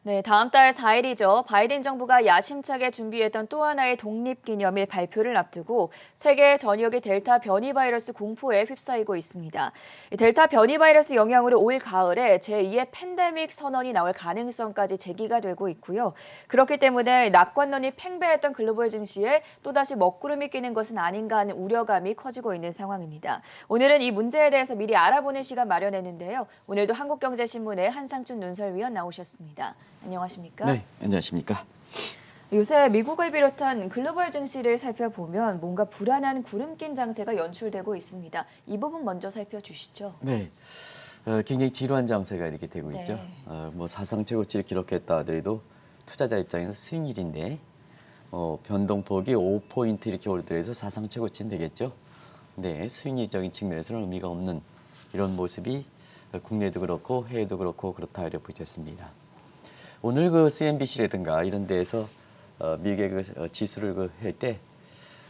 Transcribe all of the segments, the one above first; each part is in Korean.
네, 다음 달 4일이죠. 바이든 정부가 야심차게 준비했던 또 하나의 독립기념일 발표를 앞두고 세계 전역이 델타 변이 바이러스 공포에 휩싸이고 있습니다. 이 델타 변이 바이러스 영향으로 올 가을에 제2의 팬데믹 선언이 나올 가능성까지 제기가 되고 있고요. 그렇기 때문에 낙관론이 팽배했던 글로벌 증시에 또다시 먹구름이 끼는 것은 아닌가 하는 우려감이 커지고 있는 상황입니다. 오늘은 이 문제에 대해서 미리 알아보는 시간 마련했는데요. 오늘도 한국경제신문의 한상준 논설위원 나오셨습니다. 안녕하십니까? 네, 안녕하십니까? 요새 미국을 비롯한 글로벌 증시를 살펴보면 뭔가 불안한 구름 낀 장세가 연출되고 있습니다. 이 부분 먼저 살펴주시죠. 네, 굉장히 지루한 장세가 이렇게 되고 네. 있죠. 뭐 사상 최고치를 기록했다 하더라도 투자자 입장에서 수익률인데 변동폭이 5포인트 이렇게 오르더라도 사상 최고치는 되겠죠. 근데 수익률적인 측면에서는 의미가 없는 이런 모습이 국내도 그렇고 해외도 그렇고 그렇다 이렇게 보여졌습니다. 오늘 그 CNBC라든가 이런 데에서 미국의 그 지수를 할 때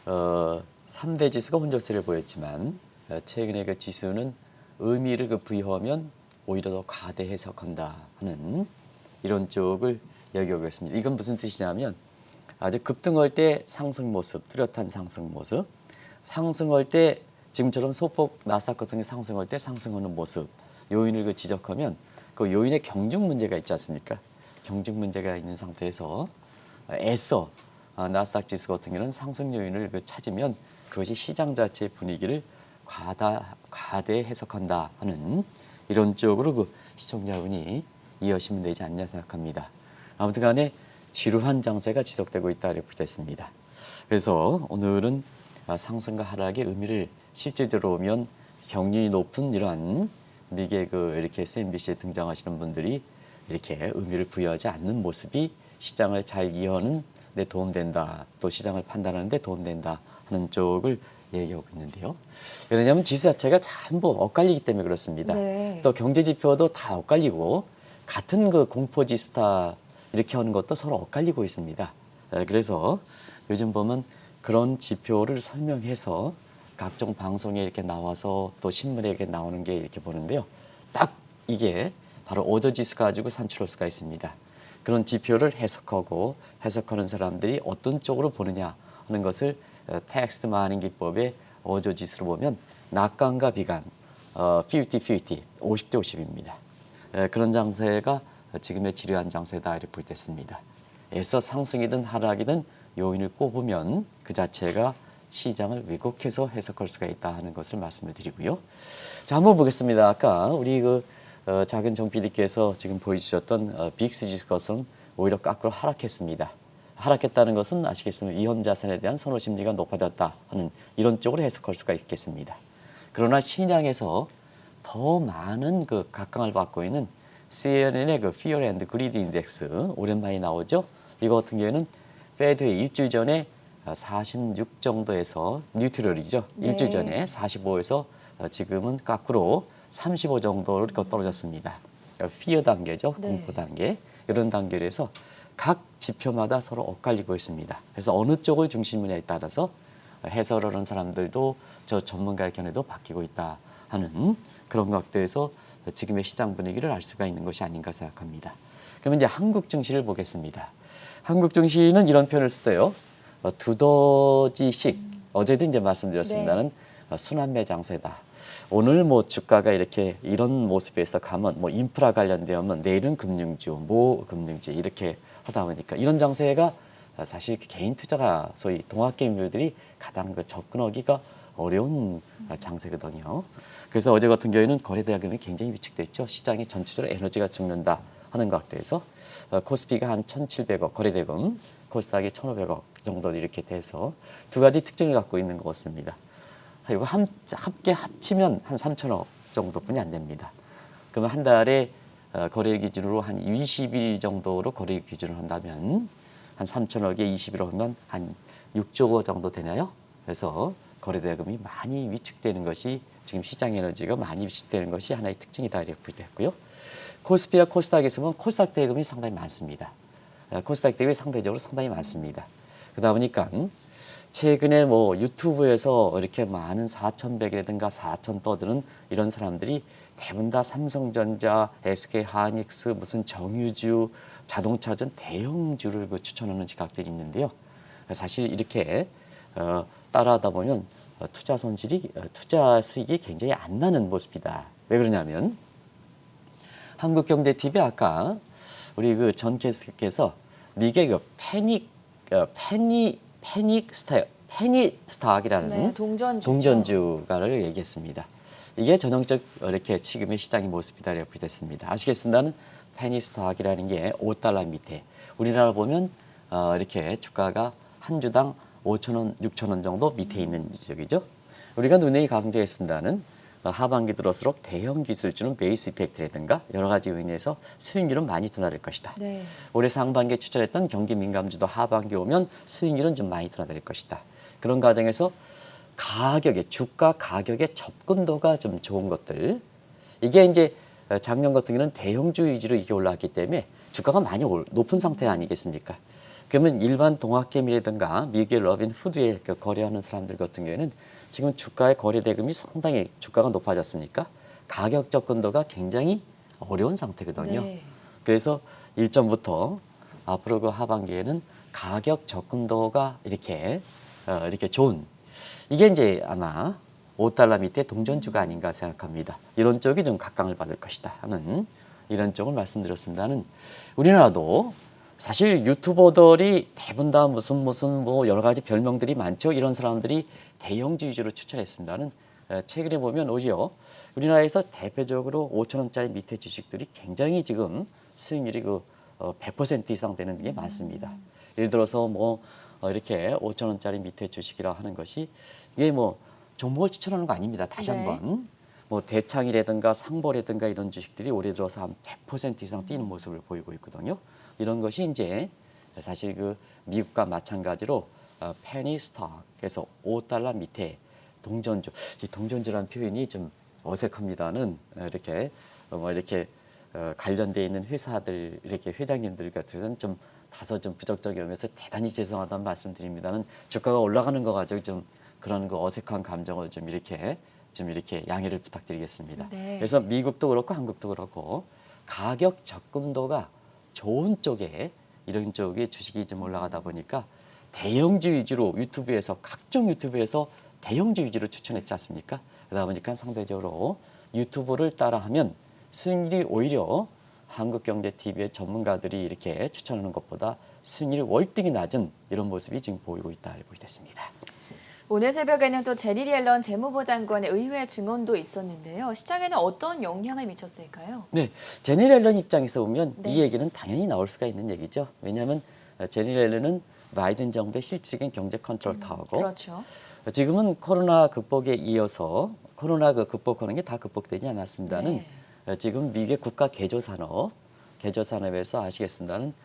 3대 지수가 혼조세를 보였지만 최근에 그 지수는 의미를 부여하면 오히려 더 과대 해석한다 하는 이런 쪽을 이야기하고 있습니다. 이건 무슨 뜻이냐면 아주 급등할 때 상승 모습, 뚜렷한 상승 모습, 상승할 때 지금처럼 소폭 나스닥 같은 게 상승할 때 상승하는 모습 요인을 지적하면 그 요인에 경중 문제가 있지 않습니까? 경중 문제가 있는 상태에서 애써 나스닥 지수 같은 경우는 상승 요인을 찾으면 그것이 시장 자체의 분위기를 과대 해석한다 하는 이런 쪽으로 그 시청자분이 이해하시면 되지 않냐 생각합니다. 아무튼 간에 지루한 장세가 지속되고 있다 이렇게 보겠습니다. 그래서 오늘은 상승과 하락의 의미를 실질적으로 보면 경륜이 높은 이러한 미국의 이렇게 CNBC에 등장하시는 분들이 이렇게 의미를 부여하지 않는 모습이 시장을 잘 이해하는 데 도움된다. 또 시장을 판단하는 데 도움된다 하는 쪽을 얘기하고 있는데요. 왜냐하면 지수 자체가 전부 엇갈리기 때문에 그렇습니다. 네. 또 경제 지표도 다 엇갈리고 같은 그 공포지수 다 이렇게 하는 것도 서로 엇갈리고 있습니다. 그래서 요즘 보면 그런 지표를 설명해서 각종 방송에 이렇게 나와서 또 신문에 이렇게 나오는 게 이렇게 보는데요. 딱 이게 바로 오저지수 가지고 산출할 수가 있습니다. 그런 지표를 해석하는 사람들이 어떤 쪽으로 보느냐 하는 것을 텍스트 마이닝 기법의 오저지수로 보면 낙관과 비관, 50-50, 50대 50입니다. 그런 장세가 지금의 지루한 장세다 이렇게 볼 때 있습니다. 애써 상승이든 하락이든 요인을 꼽으면 그 자체가 시장을 왜곡해서 해석할 수가 있다 하는 것을 말씀을 드리고요. 자, 한번 보겠습니다. 아까 우리 작은 정 PD께서 지금 보여주셨던 빅스 지수 것은 오히려 거꾸로 하락했습니다. 하락했다는 것은 아시겠지만 위험 자산에 대한 선호 심리가 높아졌다 하는 이런 쪽으로 해석할 수가 있겠습니다. 그러나 시장에서 더 많은 각광을 받고 있는 CNN의 Fear and Greed Index 오랜만에 나오죠. 이거 같은 경우에는 페드의 일주일 전에 46 정도에서 뉴트럴이죠. 네. 일주일 전에 45에서 지금은 거꾸로 35 정도로 떨어졌습니다. 피어 단계죠. 네. 공포 단계. 이런 단계에서 각 지표마다 서로 엇갈리고 있습니다. 그래서 어느 쪽을 중심으로에 따라서 해설하는 사람들도 저 전문가의 견해도 바뀌고 있다 하는 그런 각도에서 지금의 시장 분위기를 알 수가 있는 것이 아닌가 생각합니다. 그러면 이제 한국 증시를 보겠습니다. 한국 증시는 이런 표현을 써요. 두더지식 어제도 이제 말씀드렸습니다는 순환매 장세다. 오늘 주가가 이런 모습에서 가면 인프라 관련되면 내일은 금융주, 금융주 이렇게 하다 보니까 이런 장세가 사실 개인 투자가 소위 동학개미들이 가장 접근하기가 어려운 장세거든요. 그래서 어제 같은 경우에는 거래대금이 굉장히 위축됐죠. 시장이 전체적으로 에너지가 죽는다 하는 각도에서 코스피가 한 1,700억 거래대금, 코스닥이 1,500억 정도 이렇게 돼서 두 가지 특징을 갖고 있는 것 같습니다. 이거 함께 합치면 한 3,000억 정도뿐이 안 됩니다. 그러면 한 달에 거래 기준으로 한 20일 정도로 거래 기준을 한다면 한 3,000억에 20일 하면 한 6조 원 정도 되나요? 그래서 거래 대금이 많이 위축되는 것이 지금 시장 에너지가 많이 위축되는 것이 하나의 특징이다 이렇게 볼 때 있고요. 코스피와 코스닥에서 보면 코스닥 대금이 상당히 많습니다. 코스닥 대금이 상대적으로 상당히 많습니다. 그러다 보니까 최근에 유튜브에서 이렇게 많은 4,100이라든가 4,000 떠드는 이런 사람들이 대부분 다 삼성전자, SK하이닉스, 무슨 정유주, 자동차전 대형주를 추천하는 지각들이 있는데요. 사실 이렇게 따라하다 보면 투자 수익이 굉장히 안 나는 모습이다. 왜 그러냐면 한국경제TV 아까 우리 그 전 게스트께서 미국의 그 페니스탁이라는 네, 동전주죠. 동전주가를 얘기했습니다. 이게 전형적 이렇게 지금의 시장의 모습이다라고 됐습니다. 아시겠습니다는 페니스탁이라는 게 5달러 밑에 우리나라 보면 이렇게 주가가 한 주당 5,000원, 6,000원 정도 밑에 있는 지역이죠. 우리가 눈에 강조했습니다는 하반기 들어서록 대형 기술주는 베이스 이펙트라든가 여러 가지 요인에서 수익률은 많이 둔화될 것이다. 네. 올해 상반기에 추천했던 경기 민감주도 하반기 오면 수익률은 좀 많이 둔화될 것이다. 그런 과정에서 주가 가격의 접근도가 좀 좋은 것들, 이게 이제 작년 같은 경우는 대형주 위주로 이게 올라왔기 때문에 주가가 많이 높은 상태 아니겠습니까? 그러면 일반 동학개미라든가 미국의 러빈후드에 거래하는 사람들 같은 경우에는 지금 주가의 거래 대금이 상당히 주가가 높아졌으니까 가격 접근도가 굉장히 어려운 상태거든요. 네. 그래서 일전부터 앞으로 그 하반기에는 가격 접근도가 이렇게 좋은, 이게 이제 아마 5달러 밑에 동전주가 아닌가 생각합니다. 이런 쪽이 좀 각광을 받을 것이다 하는 이런 쪽을 말씀드렸습니다는, 우리나라도 사실 유튜버들이 대부분 다 무슨 뭐 여러 가지 별명들이 많죠. 이런 사람들이 대형주 위주로 추천했습니다는, 최근에 보면 오히려 우리나라에서 대표적으로 5,000원짜리 밑에 주식들이 굉장히 지금 수익률이 100% 이상 되는 게 많습니다. 예를 들어서 뭐 이렇게 5,000원짜리 밑에 주식이라 하는 것이 이게 뭐 종목을 추천하는 거 아닙니다. 다시 네. 한번 뭐 대창이라든가 상보라든가 이런 주식들이 올해 들어서 한 100% 이상 뛰는 모습을 보이고 있거든요. 이런 것이 이제 사실 그 미국과 마찬가지로 페니스탁에서 5달러 밑에 동전주, 이 동전주라는 표현이 좀 어색합니다는, 이렇게 관련돼 있는 회사들 이렇게 회장님들 같은 좀 다소 좀 부적절하면서 대단히 죄송하다는 말씀드립니다는, 주가가 올라가는 거 가지고 좀 그런 그 어색한 감정을 좀 이렇게 양해를 부탁드리겠습니다. 네. 그래서 미국도 그렇고 한국도 그렇고 가격 접근도가 좋은 쪽에 이런 쪽에 주식이 좀 올라가다 보니까 대형주 위주로 각종 유튜브에서 대형주 위주로 추천했지 않습니까? 그러다 보니까 상대적으로 유튜브를 따라하면 수익률이 오히려 한국경제TV의 전문가들이 이렇게 추천하는 것보다 수익률이 월등히 낮은 이런 모습이 지금 보이고 있다 이렇게 됐습니다. 오늘 새벽에는 또 제니 옐런 재무부 장관의 의회 증언도 있었는데요. 시장에는 어떤 영향을 미쳤을까요? 네, 제니 옐런 입장에서 보면 네. 이 얘기는 당연히 나올 수가 있는 얘기죠. 왜냐하면 제니 옐런은 바이든 정부의 실질적인 경제 컨트롤 타워고, 그렇죠. 지금은 코로나 극복에 이어서 코로나 극복하는 게 다 극복되지 않았습니다는, 지금 미국의 국가 개조산업에서 아시겠습니다는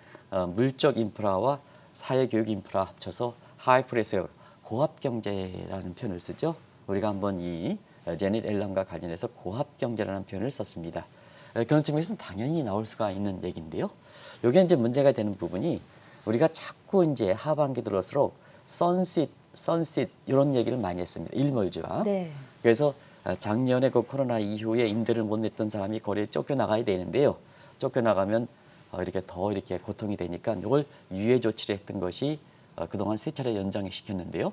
물적 인프라와 사회교육 인프라 합쳐서 하이프레스 고합경제라는 표현을 쓰죠. 우리가 한번 이 제닛 앨런과 관련해서 고합경제라는 표현을 썼습니다. 그런 측면에서는 당연히 나올 수가 있는 얘기인데요. 이게 이제 문제가 되는 부분이, 우리가 자꾸 이제 하반기 들어서록 선sit 이런 얘기를 많이 했습니다. 일몰주와. 네. 그래서 작년에 그 코로나 이후에 임대를 못 냈던 사람이 거리에 쫓겨나가야 되는데요. 쫓겨나가면 이렇게 고통이 되니까 이걸 유예 조치를 했던 것이 그동안 세 차례 연장을 시켰는데요.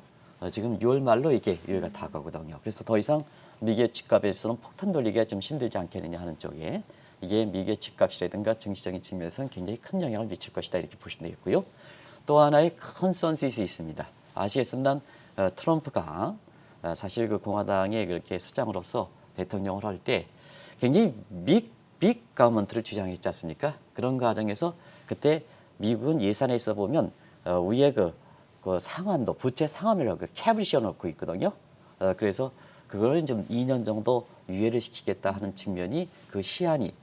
지금 6월 말로 이게 유예가 다가거든요. 그래서 더 이상 미국의 집값에서는 폭탄 돌리기가 좀 힘들지 않겠느냐 하는 쪽에, 이게 미국의 집값이라든가 정치적인 측면에서는 굉장히 큰 영향을 미칠 것이다 이렇게 보시면 되겠고요. 또 하나의 큰 선셋이 있습니다. 아시겠습니다. 트럼프가 사실 그 공화당의 그렇게 수장으로서 대통령을 할 때 굉장히 빅 가버먼트를 주장했지 않습니까? 그런 과정에서 그때 미국은 예산에 있어 보면 위에 그 상한도, 부채 상한을 캡을 씌워놓고 있거든요. 그래서 그걸 좀 2년 정도 유예를 시키겠다 하는 측면이, 그 시한이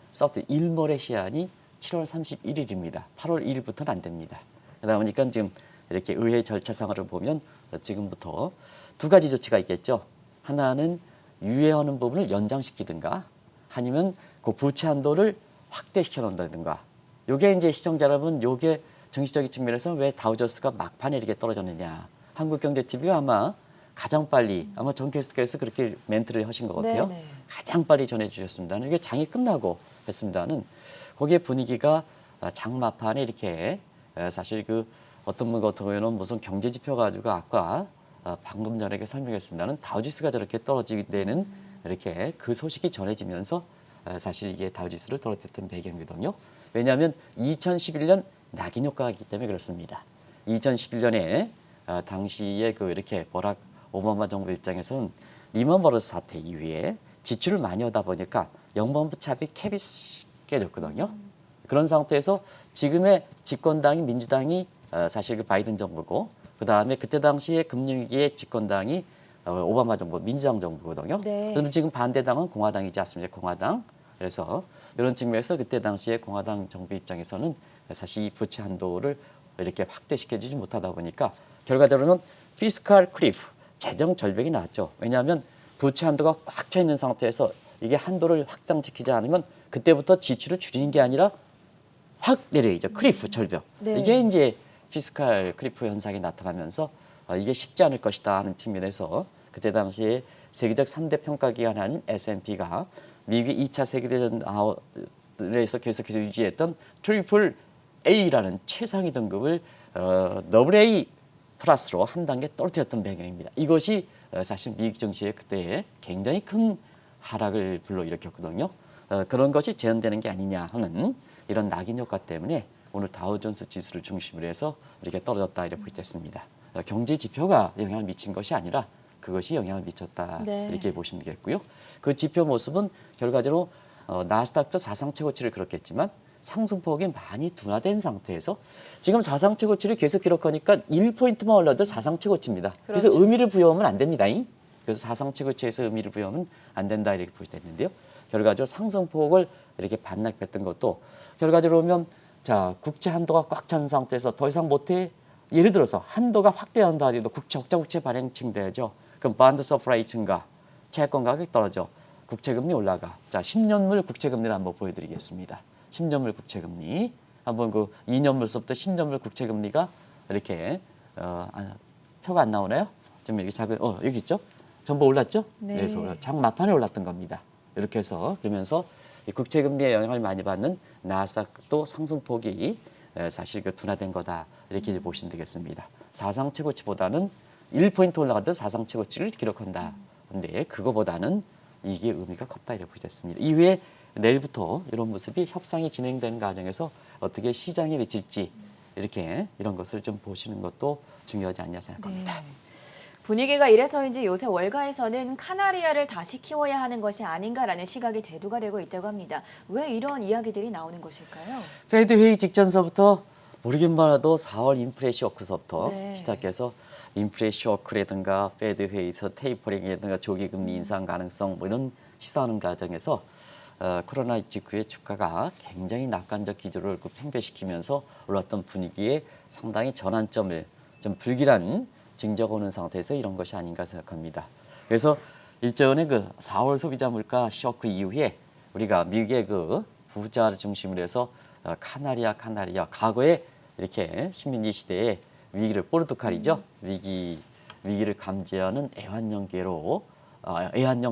일몰의 시한이 7월 31일입니다. 8월 1일부터는 안 됩니다. 그러다 보니까 지금 이렇게 의회 절차상으로 보면 지금부터 두 가지 조치가 있겠죠. 하나는 유예하는 부분을 연장시키든가, 아니면 그 부채 한도를 확대시켜 놓는다든가. 요게 이제 시청자 여러분, 요게 정치적인 측면에서 왜 다우존스가 막판에 이렇게 떨어졌느냐. 한국경제TV가 아마 가장 빨리 아마 전 게스트께서 그렇게 멘트를 하신 것 같아요. 네, 네. 가장 빨리 전해주셨습니다는 이게 장이 끝나고 했습니다는 거기에 분위기가 장마판에 이렇게 사실 그 어떤 분 같은 경우에는 무슨 경제 지표 가지고 아까 방금 전에 설명했습니다는 다우지수가 저렇게 떨어지게 되는 이렇게 그 소식이 전해지면서 사실 이게 다우지수를 떨어뜨렸던 배경이거든요. 왜냐하면 2011년 낙인 효과가 있기 때문에 그렇습니다. 2011년에 당시에 그 이렇게 버락 오바마 정부 입장에서는 리먼 브러더스 사태 이후에 지출을 많이 하다 보니까 영번부 차비 캡이 깨졌거든요. 그런 상태에서 지금의 집권당이 민주당이 사실 그 바이든 정부고 그 다음에 그때 당시에 금융위기의 집권당이 오바마 정부, 민주당 정부거든요. 네. 그런데 지금 반대당은 공화당이지 않습니까? 공화당. 그래서 이런 측면에서 그때 당시에 공화당 정부 입장에서는 사실 이 부채 한도를 이렇게 확대시켜주지 못하다 보니까 결과적으로는 피스칼 크리프, 재정 절벽이 나왔죠. 왜냐하면 부채 한도가 꽉 차 있는 상태에서 이게 한도를 확장시키지 않으면 그때부터 지출을 줄이는 게 아니라 확 내려야죠. 크리프 절벽. 네. 이게 이제 피스칼 크리프 현상이 나타나면서 이게 쉽지 않을 것이다 하는 측면에서 그때 당시에 세계적 3대 평가기관인 S&P가 미국의 2차 세계대전에서 계속해서 유지했던 트리플 A라는 최상위 등급을 AA 플러스로 한 단계 떨어뜨렸던 배경입니다. 이것이 사실 미국 증시에 그때 굉장히 큰 하락을 불러일으켰거든요. 그런 것이 재현되는 게 아니냐 하는 이런 낙인 효과 때문에 오늘 다우존스 지수를 중심으로 해서 이렇게 떨어졌다 이렇게 보겠습니다. 경제 지표가 영향을 미친 것이 아니라 그것이 영향을 미쳤다 네. 이렇게 보시면 되겠고요. 그 지표 모습은 결과적으로 나스닥도 사상 최고치를 기록했지만 상승폭이 많이 둔화된 상태에서 지금 사상 최고치를 계속 기록하니까 1포인트만 올라도 사상 최고치입니다. 그래서 그렇죠. 의미를 부여하면 안 됩니다. 그래서 사상 최고치에서 의미를 부여하면 안 된다 이렇게 보시는데요. 결과적으로 상승폭을 이렇게 반납했던 것도 결과적으로 보면 자 국채 한도가 꽉 찬 상태에서 더 이상 못해 예를 들어서 한도가 확대한다 하더라도 적자 국채 발행 증대하죠. 그럼 반드 서프라이 증가, 채권 가격이 떨어져, 국채금리 올라가. 자 10년물 국채금리를 한번 보여드리겠습니다. 10년물 국채금리 한번 그 2년물서부터 10년물 국채금리가 이렇게 표가 안 나오나요? 지금 여기 작은 여기 있죠? 전부 올랐죠? 네. 그래서 장마판에 올랐던 겁니다. 이렇게 해서 그러면서 이 국채금리에 영향을 많이 받는 나스닥도 상승폭이 사실 그 둔화된 거다 이렇게 이제 보시면 되겠습니다. 사상 최고치보다는 1포인트 올라가도 사상 최고치를 기록한다. 근데 그거보다는 이게 의미가 컸다 이렇게 보겠습니다. 이후에 내일부터 이런 모습이 협상이 진행되는 과정에서 어떻게 시장에 미칠지 이렇게 이런 것을 좀 보시는 것도 중요하지 않냐 생각합니다. 네. 분위기가 이래서인지 요새 월가에서는 카나리아를 다시 키워야 하는 것이 아닌가라는 시각이 대두가 되고 있다고 합니다. 왜 이런 이야기들이 나오는 것일까요? 페드 회의 직전서부터 모르긴 봐도 4월 인플레 쇼크서부터 네. 시작해서 인플레 쇼크라든가 페드 회의에서 테이퍼링이라든가 조기금리 인상 가능성 뭐 이런 시사하는 과정에서 코로나19의 주가가 굉장히 낙관적 기조를 팽배시키면서 올랐던 분위기에 상당히 전환점을 좀 불길한 징조가 오는 상태에서 이런 것이 아닌가 생각합니다. 그래서 일전에 그 4월 소비자 물가 쇼크 이후에 우리가 미국의 그 부자를 중심으로 해서 카나리아 과거에 이렇게 식민지 시대에 위기를 포르투갈이죠. 위기를 감지하는 애완용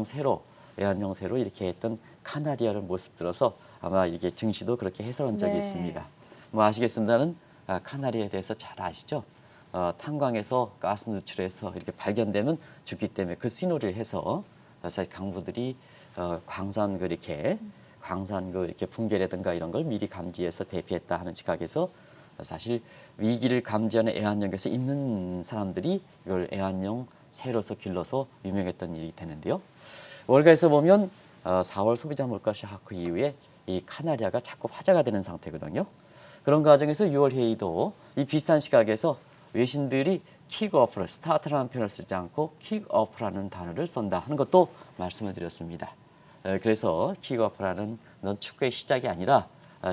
새로 이렇게 했던 카나리아를 모습 들어서 아마 이게 증시도 그렇게 해석한 적이 네. 있습니다. 뭐 아시겠습니다는 카나리아에 대해서 잘 아시죠? 탄광에서 가스 누출해서 이렇게 발견되면 죽기 때문에 그 시놀이를 해서 사실 강부들이 광산 이렇게 붕괴라든가 이런 걸 미리 감지해서 대피했다 하는 시각에서 사실 위기를 감지하는 애완용에서 있는 사람들이 이걸 애완용 새로서 길러서 유명했던 일이 되는데요. 월가에서 보면 4월 소비자 물가 쇼크 이후에 이 카나리아가 자꾸 화제가 되는 상태거든요. 그런 과정에서 6월 회의도 이 비슷한 시각에서 외신들이 킥오프를 스타트라는 표현을 쓰지 않고 킥오프라는 단어를 쓴다 하는 것도 말씀을 드렸습니다. 그래서 킥오프라는 넌 축구의 시작이 아니라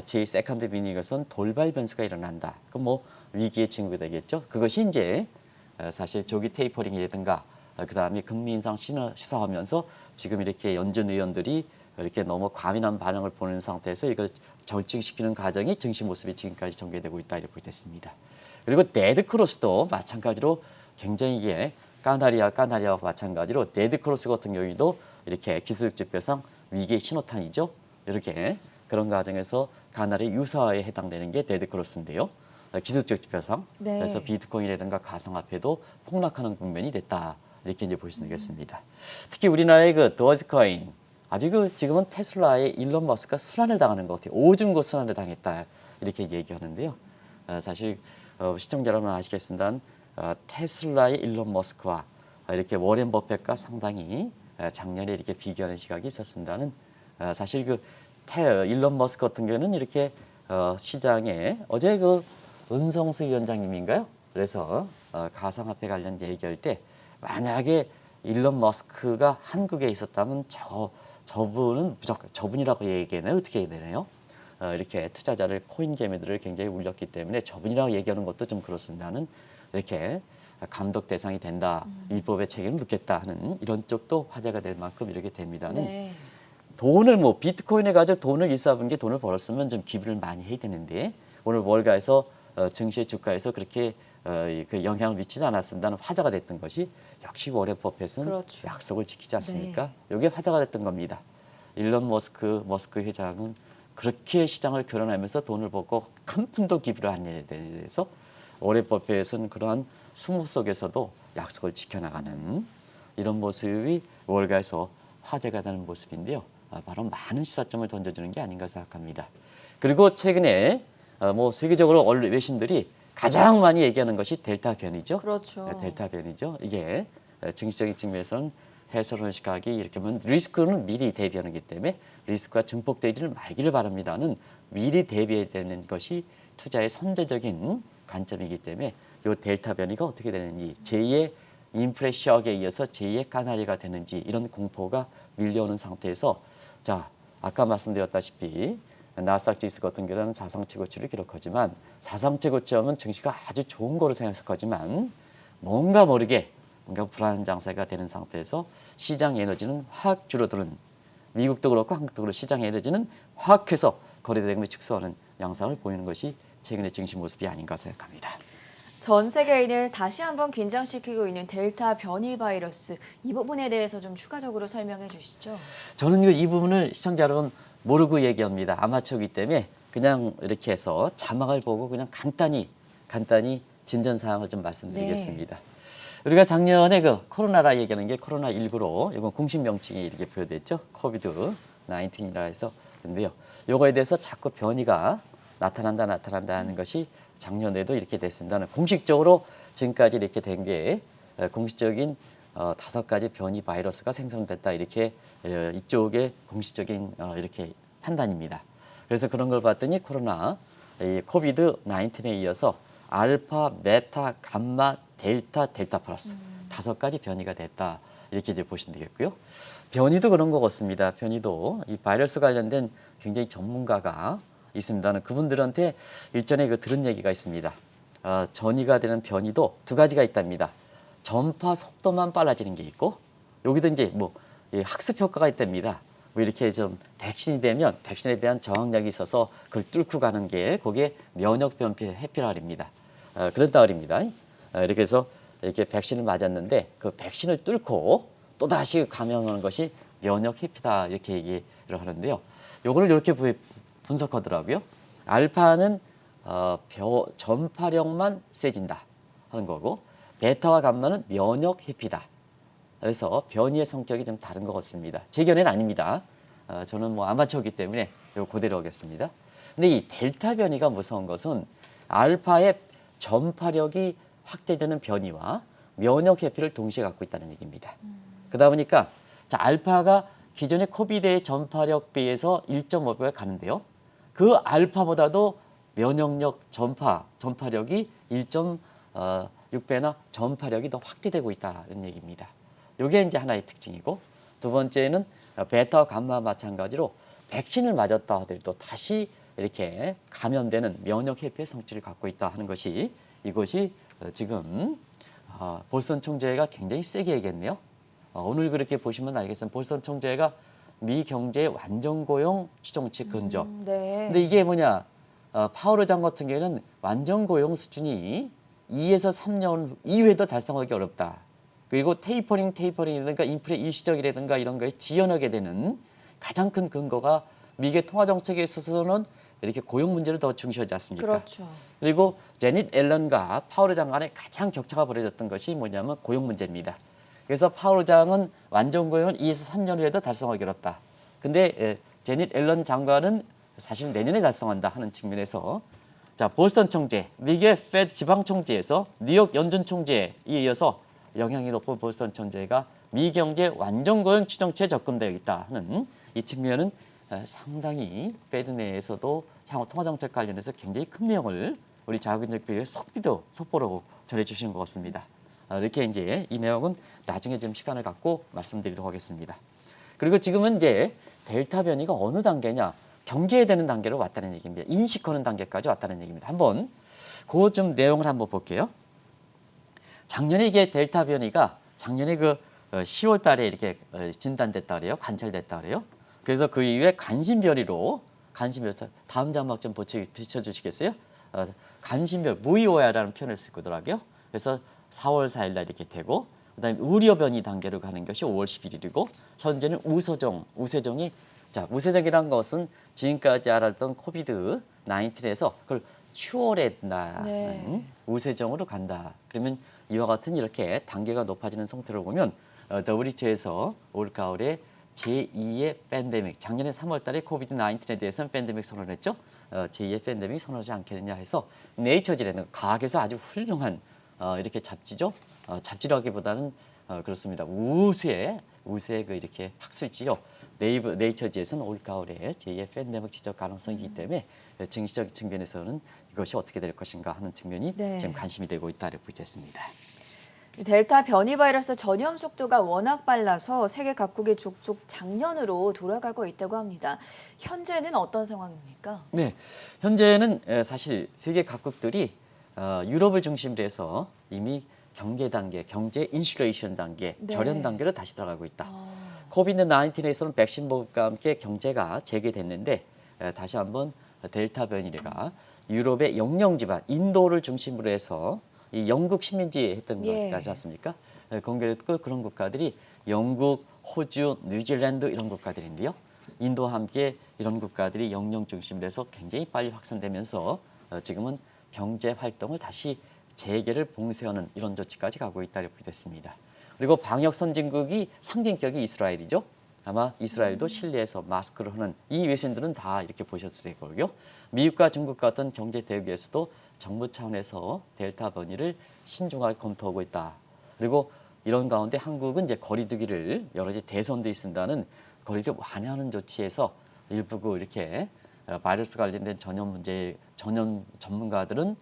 제 세컨드 미닝에서는 돌발 변수가 일어난다. 그럼 뭐 위기의 징후가 되겠죠. 그것이 이제 사실 조기 테이퍼링이라든가 그다음에 금리 인상 시사하면서 지금 이렇게 연준 의원들이 이렇게 너무 과민한 반응을 보이는 상태에서 이걸 절증시키는 과정이 증시 모습이 지금까지 전개되고 있다 이렇게 됐습니다. 그리고 데드 크로스도 마찬가지로 굉장히 이게 까나리아와 마찬가지로 데드크로스 같은 경우도 이렇게 기술적 지표상 위기의 신호탄이죠. 이렇게 그런 과정에서 가나리 유사에 해당되는 게 데드크로스인데요. 기술적 지표상. 네. 그래서 비트코인이라든가 가상화폐도 폭락하는 국면이 됐다. 이렇게 이제 보시면 되겠습니다. 특히 우리나라의 그 도어즈코인 아주 지금은 테슬라의 일론 머스크가 순환을 당하는 것 같아요. 오줌 고 순환을 당했다. 이렇게 얘기하는데요. 사실 시청자 여러분 아시겠습니다만 테슬라의 일론 머스크와 이렇게 워렌 버핏과 상당히 작년에 이렇게 비교하는 시각이 있었습니다는 사실 일론 머스크 같은 경우는 이렇게 시장에 어제 은성수 위원장님인가요? 그래서 가상화폐 관련 얘기할 때 만약에 일론 머스크가 한국에 있었다면 저분은 무조건 저분이라고 얘기하나요? 어떻게 해야 되나요? 이렇게 투자자를 코인 개미들을 굉장히 울렸기 때문에 저분이라고 얘기하는 것도 좀 그렇습니다는 이렇게 감독 대상이 된다. 위법의 책임을 묻겠다 하는 이런 쪽도 화제가 될 만큼 이렇게 됩니다는 네. 돈을 비트코인에 가지고 돈을 일사분 게 돈을 벌었으면 좀 기부를 많이 해야 되는데 오늘 월가에서 증시 주가에서 그렇게 그 영향을 미치지 않았습니다는 화제가 됐던 것이 역시 워렌 버핏은 그렇죠. 약속을 지키지 않습니까? 이게 화제가 됐던 겁니다. 일론 머스크 회장은 그렇게 시장을 교란하면서 돈을 벌고 한 푼도 기부를 안 해야 돼서 워렌 버핏은 그러한 수모 속에서도 약속을 지켜나가는 이런 모습이 월가에서 화제가 되는 모습인데요. 바로 많은 시사점을 던져주는 게 아닌가 생각합니다. 그리고 최근에 세계적으로 외신들이 가장 많이 얘기하는 것이 델타 변이죠. 그렇죠. 델타 변이죠. 이게 증시적인 측면에서는 해설하는 시각이 이렇게 보면 리스크는 미리 대비하는 기 때문에 리스크가 증폭되지를 말기를 바랍니다는 미리 대비해야 되는 것이 투자의 선제적인 관점이기 때문에 이 델타 변이가 어떻게 되는지 제2의 인프레 쇼크에 이어서 제2의 까나리가 되는지 이런 공포가 밀려오는 상태에서 자 아까 말씀드렸다시피 나스닥 지수 같은 경우는 사상 최고치를 기록하지만 사상 최고치하면 증시가 아주 좋은 거로 생각하지만 뭔가 모르게 뭔가 불안한 장세가 되는 상태에서 시장 에너지는 확 줄어드는 미국도 그렇고 한국도 그렇고 시장 에너지는 확 해서 거래대금이 축소하는 양상을 보이는 것이 최근의 증시 모습이 아닌가 생각합니다. 전 세계인을 다시 한번 긴장시키고 있는 델타 변이 바이러스 이 부분에 대해서 좀 추가적으로 설명해 주시죠. 저는 이 부분을 시청자 여러분 모르고 얘기합니다. 아마추어이기 때문에 그냥 이렇게 해서 자막을 보고 그냥 간단히 진전 사항을 좀 말씀드리겠습니다. 우리가 작년에 코로나라 얘기하는 게 코로나19로 이건 공식 명칭이 이렇게 부여됐죠. 코비드 19이라 해서 근데요. 요거에 대해서 자꾸 변이가 나타난다 하는 것이 작년에도 이렇게 됐습니다. 공식적으로 지금까지 이렇게 된 게 공식적인 5가지 변이 바이러스가 생성됐다 이렇게 이쪽의 공식적인 이렇게 판단입니다. 그래서 그런 걸 봤더니 코로나 코비드 19에 이어서 알파, 베타, 감마, 델타 플러스 5가지 변이가 됐다 이렇게 이제 보시면 되겠고요. 변이도 그런 것 같습니다. 변이도 이 바이러스 관련된 굉장히 전문가가 있습니다. 그분들한테 일전에 들은 얘기가 있습니다. 전이가 되는 변이도 2가지가 있답니다. 전파 속도만 빨라지는 게 있고 여기도 이제 학습 효과가 있답니다. 이렇게 좀 백신이 되면 백신에 대한 저항력이 있어서 그걸 뚫고 가는 게 그게 면역 변피 해피랄입니다. 그런다 말입니다. 이렇게 해서 이렇게 백신을 맞았는데 그 백신을 뚫고 또 다시 감염하는 것이 면역 회피다 이렇게 얘기를 하는데요. 요거를 이렇게 분석하더라고요. 알파는 전파력만 세진다 하는 거고 베타와 감마는 면역 회피다. 그래서 변이의 성격이 좀 다른 것 같습니다. 제 견해는 아닙니다. 저는 아마추어이기 때문에 이거 그대로 하겠습니다. 근데 이 델타 변이가 무서운 것은 알파의 전파력이 확대되는 변이와 면역 회피를 동시에 갖고 있다는 얘기입니다. 그러다 보니까 알파가 기존의 코비드의 전파력 비해서 1.5배가 가는데요. 그 알파보다도 면역력 전파력이 1.6배나 전파력이 더 확대되고 있다는 얘기입니다. 이게 이제 하나의 특징이고 두 번째는 베타와 감마와 마찬가지로 백신을 맞았다 하더라도 다시 이렇게 감염되는 면역 회피의 성질을 갖고 있다 하는 것이 이것이 지금 볼선 총재가 굉장히 세게 얘기했네요. 오늘 그렇게 보시면 알겠습니다. 볼선 총재가 미 경제 완전 고용 추정치 근접. 네. 근데 이게 뭐냐? 파월 의장 같은 경우에는 완전 고용 수준이 2에서 3년 이후에도 달성하기 어렵다. 그리고 테이퍼링이라든가 인플레 일시적이라든가 이런 거에 지연하게 되는 가장 큰 근거가 미국의 통화 정책에 있어서는 이렇게 고용 문제를 더 중시하지 않습니까? 그렇죠. 그리고 제닛 앨런과 파월 장 간의 가장 격차가 벌어졌던 것이 뭐냐면 고용 문제입니다. 그래서 파월 장은 완전 고용을 2에서 3년 후에도 달성하기 어렵다. 근데 제닛 앨런 장관은 사실 내년에 달성한다 하는 측면에서 자, 보스턴 총재, 미국의 페드 지방 총재에서 뉴욕 연준 총재에 이어서 영향이 높은 보스턴 총재가 미 경제 완전 고용 추정치에 접근되어 있다 하는 이 측면은 상당히 페드 내에서도 향후 통화 정책 관련해서 굉장히 큰 내용을 우리 자국인적 비율의 속보로 전해주시는 것 같습니다. 이렇게 이제 이 내용은 나중에 좀 시간을 갖고 말씀드리도록 하겠습니다. 그리고 지금은 이제 델타 변이가 어느 단계냐? 경계되는 단계로 왔다는 얘기입니다. 인식하는 단계까지 왔다는 얘기입니다. 한번 그 좀 내용을 한번 볼게요. 작년에 이게 델타 변이가 작년에 그 10월 달에 이렇게 진단됐다 그래요. 관찰됐다 그래요. 그래서 그 이후에 관심별이로 다음 자막 좀 비춰주시겠어요? 관심별 무이오야라는 표현을 쓸 거더라고요. 그래서 4월 4일 날 이렇게 되고 그다음에 우려 변이 단계로 가는 것이 5월 11일이고 현재는 우세종이 자, 우세종이라는 것은 지금까지 알았던 코비드 19에서 그걸 추월했다는 네. 우세종으로 간다. 그러면 이와 같은 이렇게 단계가 높아지는 상태로 보면 WHO에서 올 가을에 제2의 팬데믹, 작년에 3월 달에 코비드 19에 대해서는 팬데믹 선언했죠. 제2의 팬데믹 선언하지 않겠느냐 해서 네이처지라는 과학에서 아주 훌륭한 이렇게 잡지죠. 잡지라기보다는 그렇습니다. 우수의 그 이렇게 학술지요. 네이처지에서는 올 가을에 제2의 팬데믹 지적 가능성이기 때문에 정치적 측면에서는 이것이 어떻게 될 것인가 하는 측면이 네. 지금 관심이 되고 있다고 보겠습니다. 델타 변이 바이러스 전염 속도가 워낙 빨라서 세계 각국이 족족 작년으로 돌아가고 있다고 합니다. 현재는 어떤 상황입니까? 네, 현재는 사실 세계 각국들이 유럽을 중심으로 해서 이미 경계 단계, 경제 인슐레이션 단계, 네. 절연 단계로 다시 들어가고 있다. 아, 코비드 19에서는 백신 보급과 함께 경제가 재개됐는데 다시 한번 델타 변이가 유럽의 영령 지방, 인도를 중심으로 해서 이 영국 식민지 했던 예. 것까지 않습니까? 공교롭고 그런 국가들이 영국, 호주, 뉴질랜드 이런 국가들인데요. 인도와 함께 이런 국가들이 영령 중심으로 해서 굉장히 빨리 확산되면서 지금은 경제 활동을 다시 재개를 봉쇄하는 이런 조치까지 가고 있다고 보겠습니다. 그리고 방역 선진국이 상징격이 이스라엘이죠. 아마 이스라엘도 실내에서 마스크를 하는 이 외신들은 다 이렇게 보셨을 거고요. 미국과 중국 같은 경제 대국에서도 정부 차원에서 델타 변이를 신중하게 검토하고 있다. 그리고 이런 가운데 한국은 이제 거리두기를 여러 가지 대선도 있습니다는 거리두기 완화하는 조치에서 일부 이렇게 바이러스 관련된 전염 전문가들은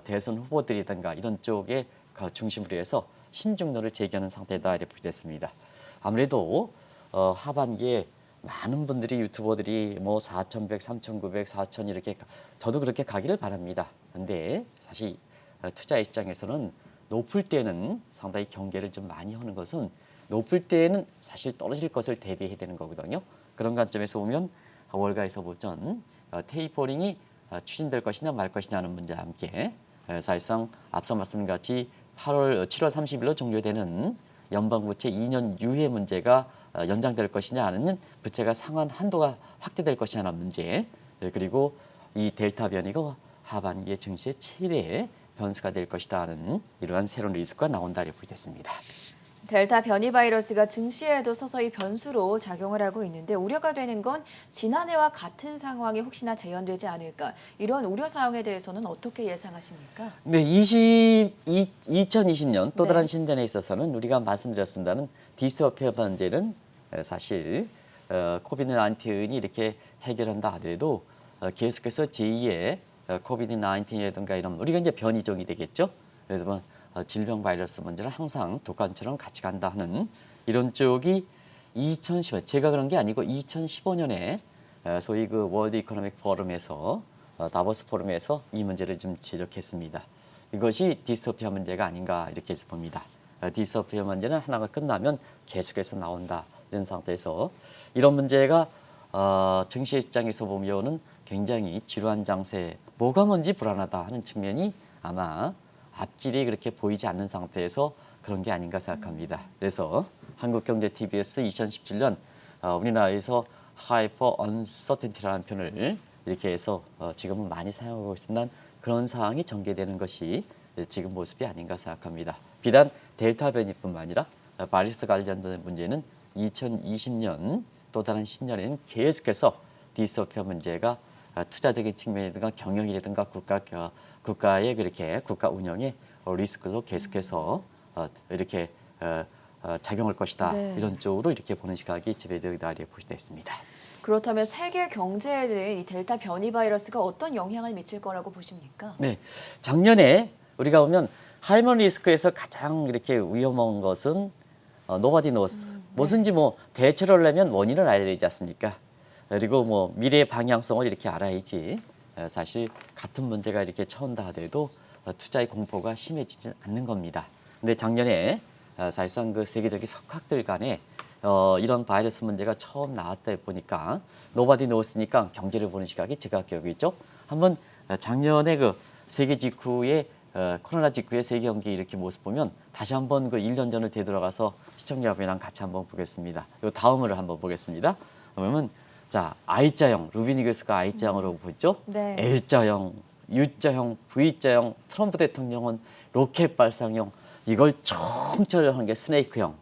대선 후보들이든가 이런 쪽에 중심으로 해서 신중론을 제기하는 상태다 이렇게 됐습니다. 아무래도 하반기에 많은 분들이 유튜버들이 뭐 4,100, 3,900, 4,000 이렇게 저도 그렇게 가기를 바랍니다. 근데 사실 투자 입장에서는 높을 때는 상당히 경계를 좀 많이 하는 것은 높을 때는 사실 떨어질 것을 대비해야 되는 거거든요. 그런 관점에서 보면 월가에서 보전 테이퍼링이 추진될 것이냐 말 것이냐는 문제와 함께 사실상 앞서 말씀드린 같이 7월 30일로 종료되는 연방부채 2년 유예 문제가 연장될 것이냐 아니면 부채가 상한 한도가 확대될 것이냐는 문제 그리고 이 델타 변이가 하반기에 증시의 최대 변수가 될 것이다 하는 이러한 새로운 리스크가 나온다고 보겠습니다. 델타 변이 바이러스가 증시에도 서서히 변수로 작용을 하고 있는데 우려가 되는 건 지난해와 같은 상황이 혹시나 재현되지 않을까 이런 우려 사항에 대해서는 어떻게 예상하십니까? 네, 2020년 또 다른 네. 신전에 있어서는 우리가 말씀드렸습니다는 디스토피아 문제는 사실 코비드 19이 이렇게 해결한다 하더라도 계속해서 제2의 코비드 19이라든가 이런 우리가 이제 변이종이 되겠죠. 그래서 뭐 질병 바이러스 문제는 항상 독감처럼 같이 간다 하는 이런 쪽이 2015 제가 그런 게 아니고 2015년에 소위 그 월드 이코노믹 포럼에서 다보스 포럼에서 이 문제를 좀 지적했습니다. 이것이 디스토피아 문제가 아닌가 이렇게 해서 봅니다. 디스토피아 문제는 하나가 끝나면 계속해서 나온다 이런 상태에서 이런 문제가 증시 입장에서 보면은 굉장히 지루한 장세, 뭐가 뭔지 불안하다 하는 측면이 아마 앞길이 그렇게 보이지 않는 상태에서 그런 게 아닌가 생각합니다. 그래서 한국경제TV에서 2017년 우리나라에서 하이퍼 언서텐티라는 표현을 이렇게 해서 지금은 많이 사용하고 있습니다. 그런 상황이 전개되는 것이 지금 모습이 아닌가 생각합니다. 비단 델타 변이뿐만 아니라 바이러스 관련된 문제는 2020년 또 다른 10년에는 계속해서 디스토피아 문제가 투자적인 측면이라든가 경영이라든가 국가의 그렇게 국가 운영의 리스크도 계속해서 이렇게 작용할 것이다. 네. 이런 쪽으로 이렇게 보는 시각이 지배되다 이렇게 볼 수 있습니다. 그렇다면 세계 경제에 이 델타 변이 바이러스가 어떤 영향을 미칠 거라고 보십니까? 네, 작년에 우리가 보면 하이먼 리스크에서 가장 이렇게 위험한 것은 nobody knows. 무슨지 뭐 대처를 하려면 원인을 알아야 되지 않습니까? 그리고 뭐 미래의 방향성을 이렇게 알아야지. 사실 같은 문제가 이렇게 처한다 하더라도 투자의 공포가 심해지지 않는 겁니다. 근데 작년에 사실상 그 세계적인 석학들 간에 이런 바이러스 문제가 처음 나왔다 보니까 nobody knows니까 경제를 보는 시각이 제가 기억이 있죠. 한번 작년에 그 세계 직후에 코로나 직후에 세계 경기 이렇게 모습 보면 다시 한번 그 1년 전을 되돌아가서 시청자분이랑 같이 한번 보겠습니다. 요 다음을 한번 보겠습니다. 그러면 자 I자형 루비니그스가 I자형으로 보죠. 네. L자형, U자형, V자형, 트럼프 대통령은 로켓 발사형 이걸 총처럼 한 게 스네이크형.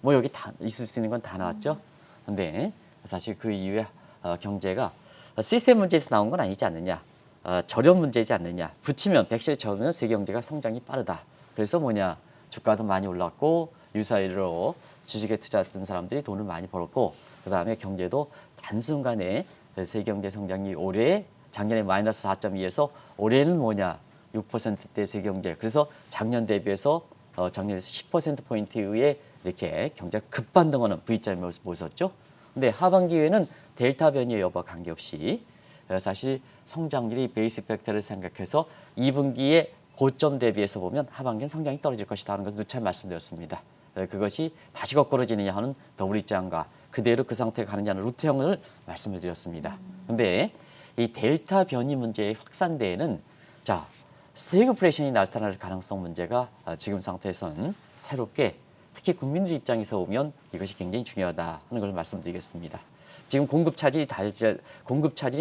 뭐 여기 다 있을 수 있는 건 다 나왔죠. 근데 사실 그 이후에 경제가 시스템 문제에서 나온 건 아니지 않느냐. 저렴 문제지 않느냐. 붙이면 백신이 적으면 세계 경제가 성장이 빠르다. 그래서 뭐냐. 주가도 많이 올랐고 유사일로 주식에 투자했던 사람들이 돈을 많이 벌었고 그다음에 경제도 단순간에 세계 경제 성장이 올해 작년에 마이너스 4.2에서 올해는 뭐냐. 6%대 세계 경제. 그래서 작년 대비해서 작년에서 10%포인트 이후에 이렇게 경제가 급반등하는 V자의 모습 보셨죠? 근데 하반기에는 델타 변이의 여부와 관계없이 사실 성장률이 베이스 팩터를 생각해서 2분기에 고점 대비해서 보면 하반기는 성장이 떨어질 것이다 하는 것을 누차 말씀드렸습니다. 그것이 다시 거꾸러지느냐 하는 더블리장과 그대로 그 상태가 가느냐는 루트형을 말씀을 드렸습니다. 근데 이 델타 변이 문제의 확산대에는 자 스태그플레이션이 나타날 가능성 문제가 지금 상태에서는 새롭게 특히 국민들 입장에서 보면 이것이 굉장히 중요하다 하는 걸 말씀드리겠습니다. 지금 공급 차질이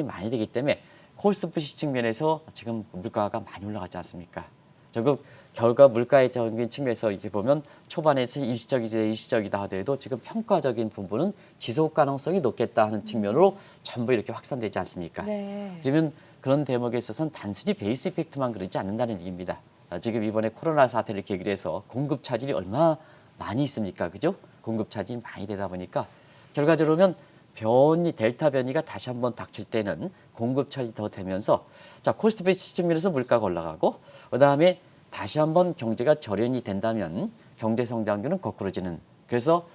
많이 되기 때문에 코스트푸시 측면에서 지금 물가가 많이 올라가지 않습니까? 결국 결과 물가의 적인 측면에서 이렇게 보면 초반에서 일시적이다 하더라도 지금 평가적인 부분은 지속 가능성이 높겠다 하는 측면으로 전부 이렇게 확산되지 않습니까? 네. 그러면 그런 대목에 있어서는 단순히 베이스 이펙트만 그러지 않는다는 얘기입니다. 지금 이번에 코로나 사태를 계기로 해서 공급 차질이 얼마나 많이 있습니까? 그죠? 공급 차질이 많이 되다 보니까 결과적으로 보면 델타 변이가 다시 한번 닥칠 때는 공급 차질이 더 되면서 자 코스트 베이스 측면에서 물가가 올라가고 그다음에 다시 한번 경제가 절연이 된다면 경제 성장률은 거꾸로지는 그래서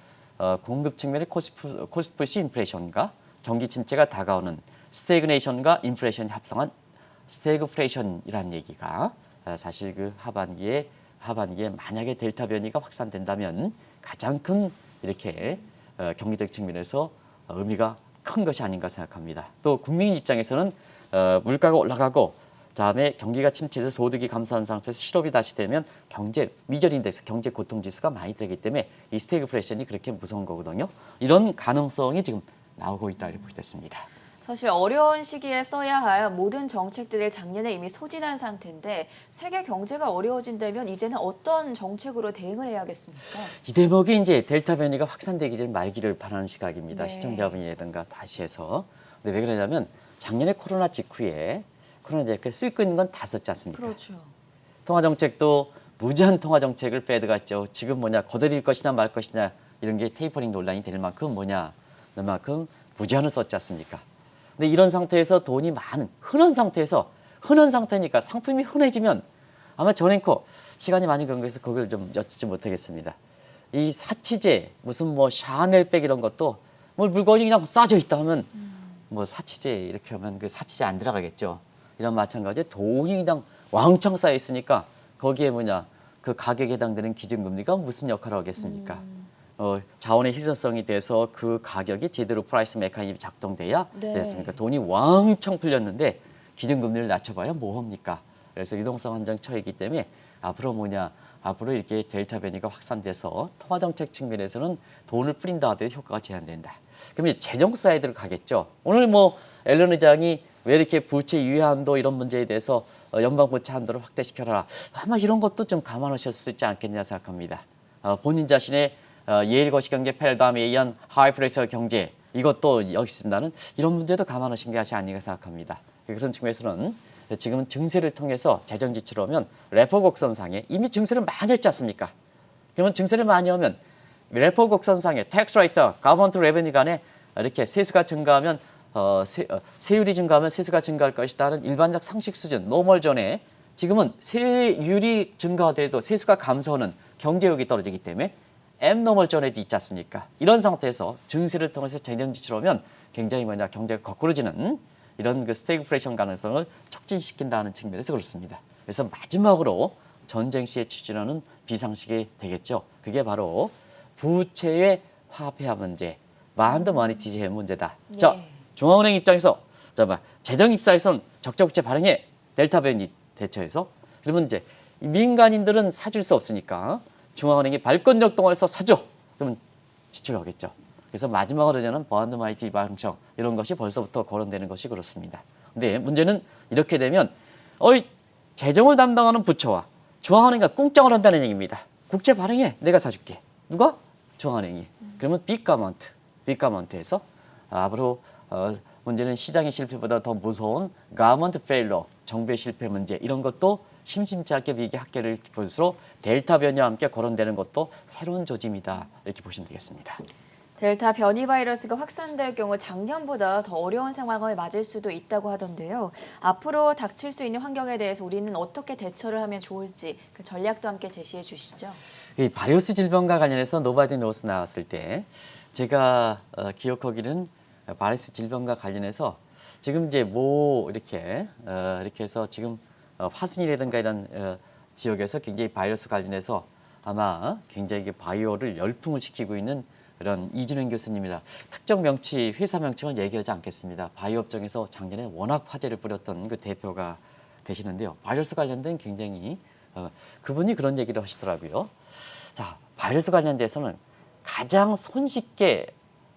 공급 측면의 코스트 푸시 인플레이션과 경기 침체가 다가오는 스태그네이션과 인플레이션이 합성한 스태그플레이션이라는 얘기가 사실 그 하반기에 만약에 델타 변이가 확산된다면 가장 큰 이렇게 경기적 측면에서 의미가 큰 것이 아닌가 생각합니다. 또 국민 입장에서는 물가가 올라가고 다음에 경기가 침체해서 소득이 감소한 상태에서 실업이 다시 되면 경제 미저리인덱스 경제 고통 지수가 많이 되기 때문에 이 스태그플레이션이 그렇게 무서운 거거든요. 이런 가능성이 지금 나오고 있다 이렇게 보겠습니다. 사실 어려운 시기에 써야 할 모든 정책들을 작년에 이미 소진한 상태인데 세계 경제가 어려워진다면 이제는 어떤 정책으로 대응을 해야겠습니까? 이 대목이 이제 델타 변이가 확산되기를 말기를 바라는 시각입니다. 네. 시청자분이라든가 다시 해서. 근데 왜 그러냐면 작년에 코로나 직후에 코로나 이제 쓸 거 있는 건 다 썼지 않습니까? 그렇죠. 통화 정책도 무제한 통화 정책을 패드가 했죠. 지금 뭐냐 거들일 것이냐 말 것이냐 이런 게 테이퍼링 논란이 될 만큼 뭐냐 그만큼 무제한을 썼지 않습니까? 근데 이런 상태에서 돈이 많은 흔한 상태니까 상품이 흔해지면 아마 전앵커 시간이 많이 건거해서 그걸 좀 여쭙지 못하겠습니다. 이 사치제 무슨 뭐 샤넬백 이런 것도 뭐 물건이 그냥 싸져 있다 하면 뭐 사치제 이렇게 하면 그 사치제 안 들어가겠죠. 이런 마찬가지에 돈이 그냥 왕창 쌓여 있으니까 거기에 뭐냐 그 가격에 해당되는 기준금리가 무슨 역할을 하겠습니까? 자원의 희소성이 돼서 그 가격이 제대로 프라이스 메커니즘이 작동돼야 네. 됐습니까? 돈이 왕창 풀렸는데 기준금리를 낮춰봐야 뭐합니까? 그래서 유동성 한정 처이기 때문에 앞으로 뭐냐, 앞으로 이렇게 델타 변이가 확산돼서 통화 정책 측면에서는 돈을 뿌린다 하더라도 효과가 제한된다. 그럼 이제 재정 사이드로 가겠죠. 오늘 뭐 앨런 의장이 왜 이렇게 부채 유예 한도 이런 문제에 대해서 연방 부채 한도를 확대시켜라. 아마 이런 것도 좀 감안하셨을지 않겠냐 생각합니다. 본인 자신의 예일 거시 경제 패러다임에 의한 하이프레셔 경제 이것도 여기 있습니다는 이런 문제도 감안하신 것이 아닌가 생각합니다. 그런 측면에서는 지금은 증세를 통해서 재정 지출을 하면 레포 곡선상에 이미 증세를 많이 했지 않습니까? 그러면 증세를 많이 하면 레포 곡선상에 텍스 레이터, 가버먼트 레베뉴 간에 이렇게 세수가 증가하면 세율이 증가하면 세수가 증가할 것이다는 일반적 상식 수준, 노멀 존에 지금은 세율이 증가하더라도 세수가 감소하는 경제력이 떨어지기 때문에 앱노멀 존에도 있지 않습니까? 이런 상태에서 증세를 통해서 재정 지출하면 굉장히 경제가 거꾸로지는 이런 그 스태그플레이션 가능성을 촉진시킨다는 측면에서 그렇습니다. 그래서 마지막으로 전쟁 시에 추진하는 비상식이 되겠죠. 그게 바로 부채의 화폐화 문제, 마한드 머니티지의 문제다. 네. 자, 중앙은행 입장에서 재정 입사에서는 적자 부채 발행해 델타 변이 대처해서 그러면 이제 민간인들은 사줄 수 없으니까 중앙은행이 발권력 동원해서 사줘. 그러면 지출하겠죠. 그래서 마지막으로 저는 버한드 마이티 방청 이런 것이 벌써부터 거론되는 것이 그렇습니다. 근데 문제는 이렇게 되면 재정을 담당하는 부처와 중앙은행과 꿍짝을 한다는 얘기입니다. 국채 발행해, 내가 사줄게. 누가? 중앙은행이. 그러면 빅가먼트에서 앞으로 문제는 시장의 실패보다 더 무서운 가먼트 페일러, 정부의 실패 문제 이런 것도 심심치 않게 미국의 학계를 볼수록 델타 변이와 함께 거론되는 것도 새로운 조짐이다 이렇게 보시면 되겠습니다. 델타 변이 바이러스가 확산될 경우 작년보다 더 어려운 상황을 맞을 수도 있다고 하던데요. 앞으로 닥칠 수 있는 환경에 대해서 우리는 어떻게 대처를 하면 좋을지 그 전략도 함께 제시해 주시죠. 이 바이러스 질병과 관련해서 노바디 노스 나왔을 때 제가 기억하기는 바이러스 질병과 관련해서 지금 이제 이렇게 해서 지금 화순이라든가 이런 지역에서 굉장히 바이러스 관련해서 아마 굉장히 바이오를 열풍을 시키고 있는 이런 이준행 교수님이라 특정 명치, 회사 명칭을 얘기하지 않겠습니다. 바이오 업종에서 작년에 워낙 화제를 뿌렸던 그 대표가 되시는데요. 바이러스 관련된 굉장히 그분이 그런 얘기를 하시더라고요. 자, 바이러스 관련돼서는 가장 손쉽게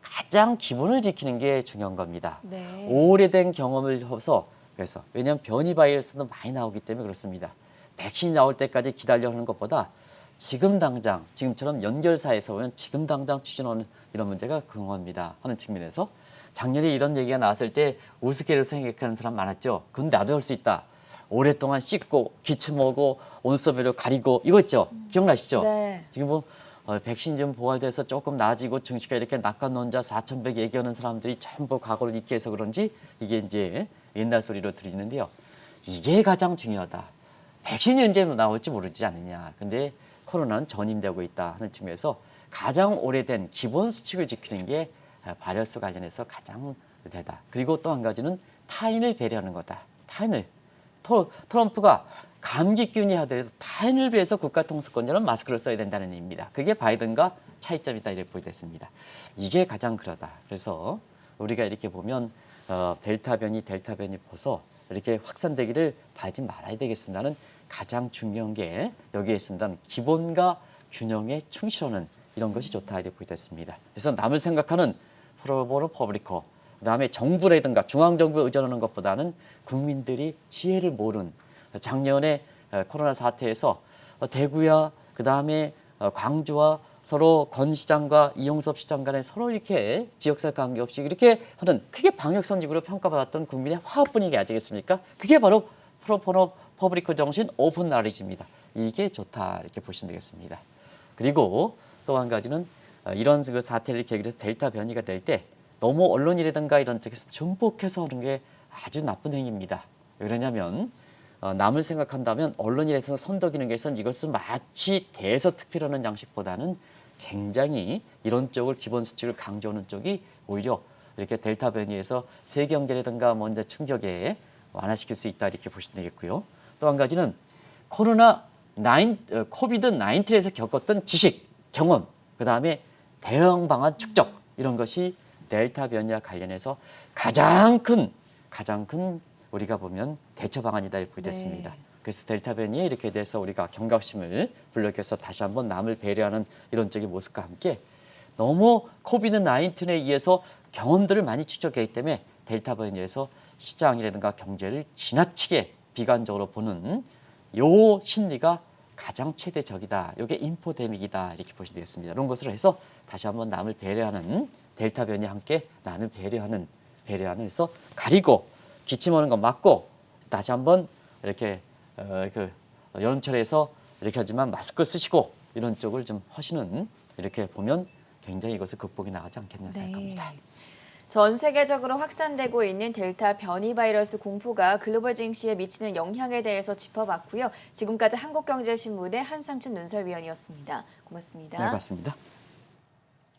가장 기본을 지키는 게 중요한 겁니다. 네. 오래된 경험을 해서 그래서 왜냐하면 변이 바이러스도 많이 나오기 때문에 그렇습니다. 백신이 나올 때까지 기다려하는 것보다 지금 당장 지금처럼 연결사에서 보면 지금 당장 추진하는 이런 문제가 근거합니다 하는 측면에서 작년에 이런 얘기가 나왔을 때 우스갯소리로 생각하는 사람 많았죠. 그건 나도 할 수 있다. 오랫동안 씻고 기침하고 온수매로 가리고 이거 있죠. 기억나시죠? 네. 지금 뭐 백신 좀 보완돼서 조금 나아지고 증시가 이렇게 낙관론자 4,100 얘기하는 사람들이 전부 과거를 잊게 해서 그런지 이게 이제 옛날 소리로 들리는데요. 이게 가장 중요하다. 백신이 언제 나올지 모르지 않느냐. 근데 코로나는 전임되고 있다 하는 측면에서 가장 오래된 기본 수칙을 지키는 게 바이러스 관련해서 가장 되다. 그리고 또 한 가지는 타인을 배려하는 거다. 타인을. 트럼프가 감기균이 하더라도 타인을 위해서 국가통수권자는 마스크를 써야 된다는 의미입니다. 그게 바이든과 차이점이다 이렇게 보여졌습니다. 이게 가장 그러다. 그래서 우리가 이렇게 보면 델타 변이 벗어 이렇게 확산되기를 바라지 말아야 되겠습니다는 가장 중요한 게 여기에 있습니다. 기본과 균형에 충실하는 이런 것이 좋다 이렇게 보여졌습니다. 그래서 남을 생각하는 프로보노 퍼블리코 그다음에 정부라든가 중앙정부에 의존하는 것보다는 국민들이 지혜를 모른 작년에 코로나 사태에서 대구야 그다음에 광주와 서로 권 시장과 이용섭 시장 간에 서로 이렇게 지역사 관계없이 이렇게 하는 크게 방역 선진국으로 평가받았던 국민의 화합 분위기 아니겠습니까? 그게 바로 프로보노 퍼블리코 정신 오픈 나리지입니다. 이게 좋다 이렇게 보시면 되겠습니다. 그리고 또 한 가지는 이런 그 사태를 계기해서 델타 변이가 될 때 너무 언론이라든가 이런 쪽에서 정복해서 하는 게 아주 나쁜 행위입니다. 왜 그러냐면 남을 생각한다면 언론이라서 선덕이는 것은 이것을 마치 대서특필하는 양식보다는 굉장히 이런 쪽을 기본 수칙을 강조하는 쪽이 오히려 이렇게 델타 변이에서 세계 경제라든가 먼저 충격에 완화시킬 수 있다 이렇게 보시면 되겠고요. 또 한 가지는 코비드 19에서 겪었던 지식, 경험, 그 다음에 대응 방안 축적 이런 것이 델타 변이와 관련해서 가장 큰 우리가 보면 대처 방안이다 이렇게 됐습니다. 네. 그래서 델타 변이에 이렇게 돼서 우리가 경각심을 불러일으켜서 다시 한번 남을 배려하는 이론적인 모습과 함께 너무 코비드 19에 의해서 경험들을 많이 축적했기 때문에 델타 변이에서 시장이라든가 경제를 지나치게 비관적으로 보는 요 심리가 가장 최대적이다. 이게 인포데믹이다. 이렇게 보시면 되겠습니다. 이런 것을 해서 다시 한번 남을 배려하는 델타 변이와 함께 나를 배려하는 해서 가리고 기침 오는 거 막고 다시 한번 이렇게 여름철에서 이렇게 하지만 마스크 쓰시고 이런 쪽을 좀 하시는 이렇게 보면 굉장히 이것을 극복이 나가지 않겠나 생각합니다. 전 세계적으로 확산되고 있는 델타 변이 바이러스 공포가 글로벌 증시에 미치는 영향에 대해서 짚어봤고요. 지금까지 한국경제신문의 한상춘 논설위원이었습니다. 고맙습니다. 네, 맞습니다.